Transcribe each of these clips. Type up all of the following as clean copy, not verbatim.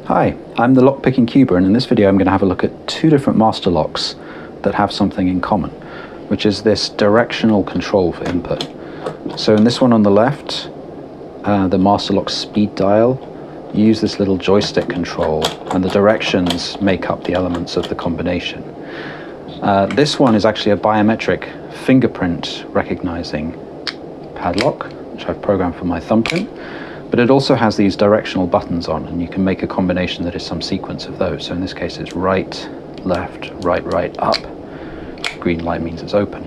Hi, I'm the lockpicking cuber, and in this video I'm going to have a look at two different master locks that have something in common, which is this directional control for input. So in this one on the left, the Masterlock Speed Dial, you use this little joystick control and the directions make up the elements of the combination. This one is actually a biometric fingerprint recognizing padlock, which I've programmed for my thumbprint. But it also has these directional buttons on, and you can make a combination that is some sequence of those. So in this case, it's right, left, right, up. Green light means it's open.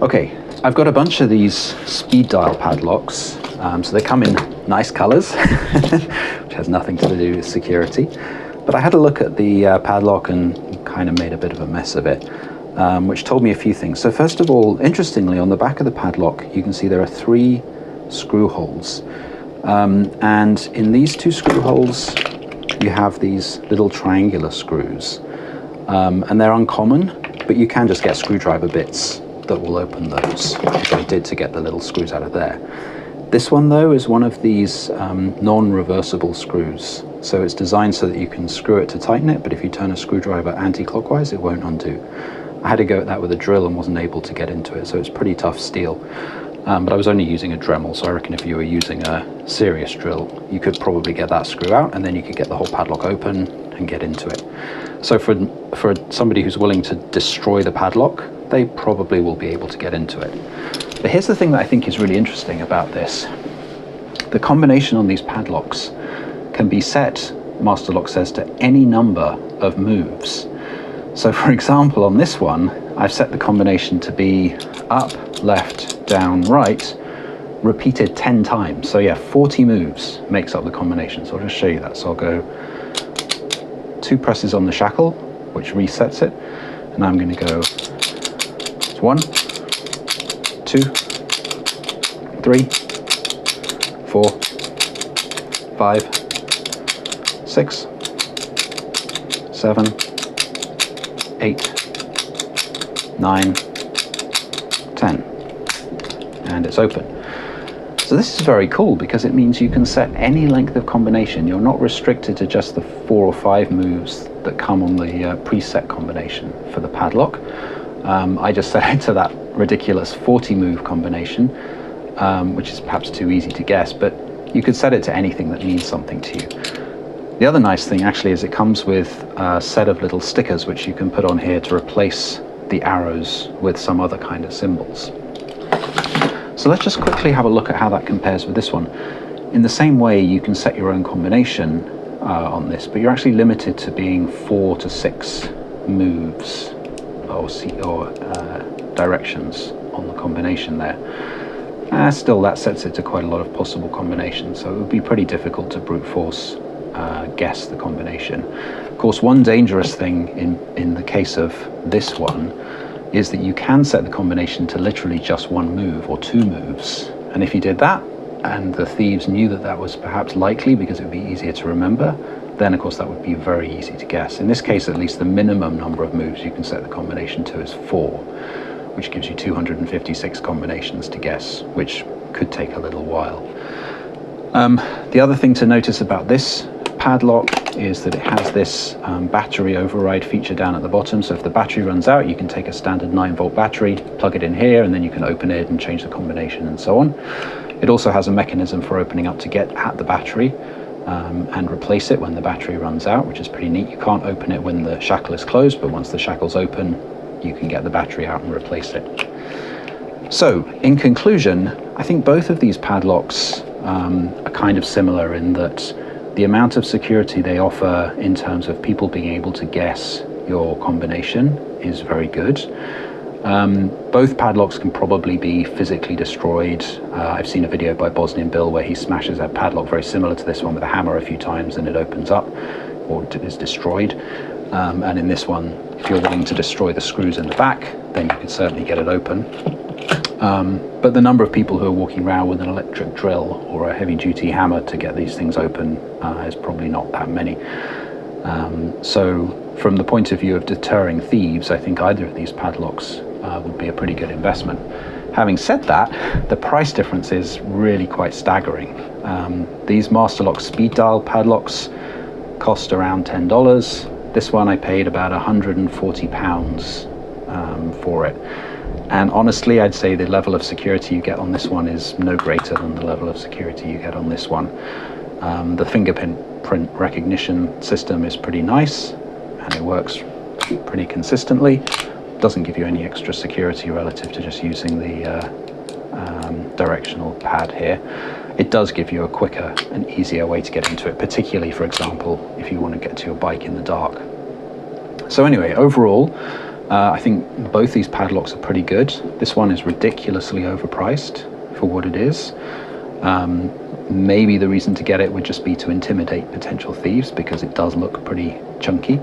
Okay, I've got a bunch of these speed dial padlocks. So they come in nice colors, which has nothing to do with security. But I had a look at the padlock and kind of made a bit of a mess of it, which told me a few things. So first of all, interestingly, on the back of the padlock, you can see there are 3 screw holes, and in these 2 screw holes you have these little triangular screws, and they're uncommon, but you can just get screwdriver bits that will open those, which I did to get the little screws out of there. This one though is one of these non-reversible screws, so it's designed so that you can screw it to tighten it, but if you turn a screwdriver anti-clockwise it won't undo. I had to go at that with a drill and wasn't able to get into it, so it's pretty tough steel. But I was only using a Dremel, so I reckon if you were using a serious drill, you could probably get that screw out, and then you could get the whole padlock open and get into it. So for somebody who's willing to destroy the padlock, they probably will be able to get into it. But here's the thing that I think is really interesting about this. The combination on these padlocks can be set, Masterlock says, to any number of moves. So for example, on this one, I've set the combination to be up, left, down, right, repeated 10 times. So yeah, 40 moves makes up the combination. So I'll just show you that. So I'll go 2 presses on the shackle, which resets it. And I'm going to go 1, 2, 3, 4, 5, 6, 7, 8, 9, 10, and it's open. So this is very cool because it means you can set any length of combination. You're not restricted to just the 4 or 5 moves that come on the preset combination for the padlock. I just set it to that ridiculous 40 move combination, which is perhaps too easy to guess, but you could set it to anything that means something to you. The other nice thing actually is it comes with a set of little stickers which you can put on here to replace the arrows with some other kind of symbols. So let's just quickly have a look at how that compares with this one. In the same way, you can set your own combination on this, but you're actually limited to being 4 to 6 moves or directions on the combination there. Still, that sets it to quite a lot of possible combinations, so it would be pretty difficult to brute force guess the combination. Of course, one dangerous thing in the case of this one is that you can set the combination to literally just 1 move or 2 moves, and if you did that and the thieves knew that that was perhaps likely because it would be easier to remember, then of course that would be very easy to guess. In this case, at least, the minimum number of moves you can set the combination to is 4, which gives you 256 combinations to guess, which could take a little while. The other thing to notice about this padlock is that it has this battery override feature down at the bottom. So if the battery runs out, you can take a standard 9-volt battery, plug it in here, and then you can open it and change the combination and so on. It also has a mechanism for opening up to get at the battery and replace it when the battery runs out, which is pretty neat. You can't open it when the shackle is closed, but once the shackle's open, you can get the battery out and replace it. So in conclusion, I think both of these padlocks are kind of similar in that the amount of security they offer in terms of people being able to guess your combination is very good. Both padlocks can probably be physically destroyed. I've seen a video by Bosnian Bill where he smashes a padlock very similar to this one with a hammer a few times and it opens up or is destroyed. And in this one, if you're willing to destroy the screws in the back, then you could certainly get it open. But the number of people who are walking around with an electric drill or a heavy-duty hammer to get these things open is probably not that many. So from the point of view of deterring thieves, I think either of these padlocks would be a pretty good investment. Having said that, the price difference is really quite staggering. These Masterlock Speed Dial padlocks cost around $10. This one I paid about £140 for it. And honestly, I'd say the level of security you get on this one is no greater than the level of security you get on this one. The fingerprint recognition system is pretty nice, and it works pretty consistently. Doesn't give you any extra security relative to just using the directional pad here. It does give you a quicker and easier way to get into it, particularly, for example, if you want to get to your bike in the dark. So anyway, overall, I think both these padlocks are pretty good. This one is ridiculously overpriced for what it is. Maybe the reason to get it would just be to intimidate potential thieves, because it does look pretty chunky.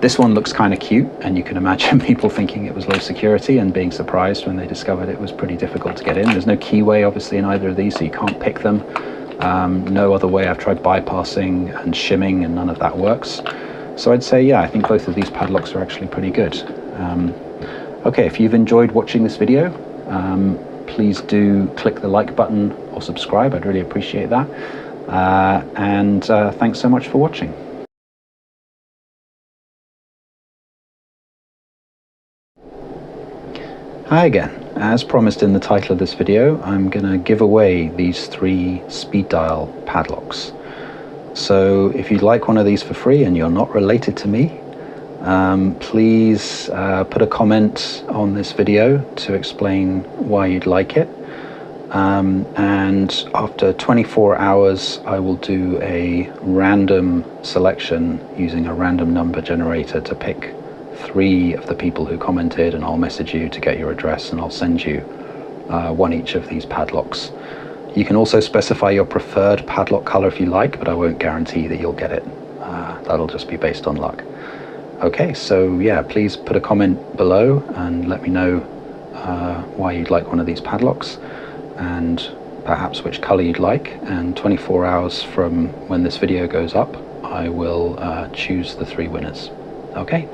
This one looks kind of cute, and you can imagine people thinking it was low security and being surprised when they discovered it was pretty difficult to get in. There's no keyway obviously in either of these, so you can't pick them. No other way. I've tried bypassing and shimming and none of that works. So I'd say, yeah, I think both of these padlocks are actually pretty good. Okay, if you've enjoyed watching this video, please do click the like button or subscribe. I'd really appreciate that. And thanks so much for watching. Hi again. As promised in the title of this video, I'm going to give away these 3 speed dial padlocks. So if you'd like one of these for free and you're not related to me, please put a comment on this video to explain why you'd like it. And after 24 hours, I will do a random selection using a random number generator to pick 3 of the people who commented, and I'll message you to get your address, and I'll send you one each of these padlocks. You can also specify your preferred padlock color if you like, but I won't guarantee that you'll get it. That'll just be based on luck. Okay, so yeah, please put a comment below and let me know why you'd like one of these padlocks, and perhaps which color you'd like. And 24 hours from when this video goes up, I will choose the 3 winners. Okay.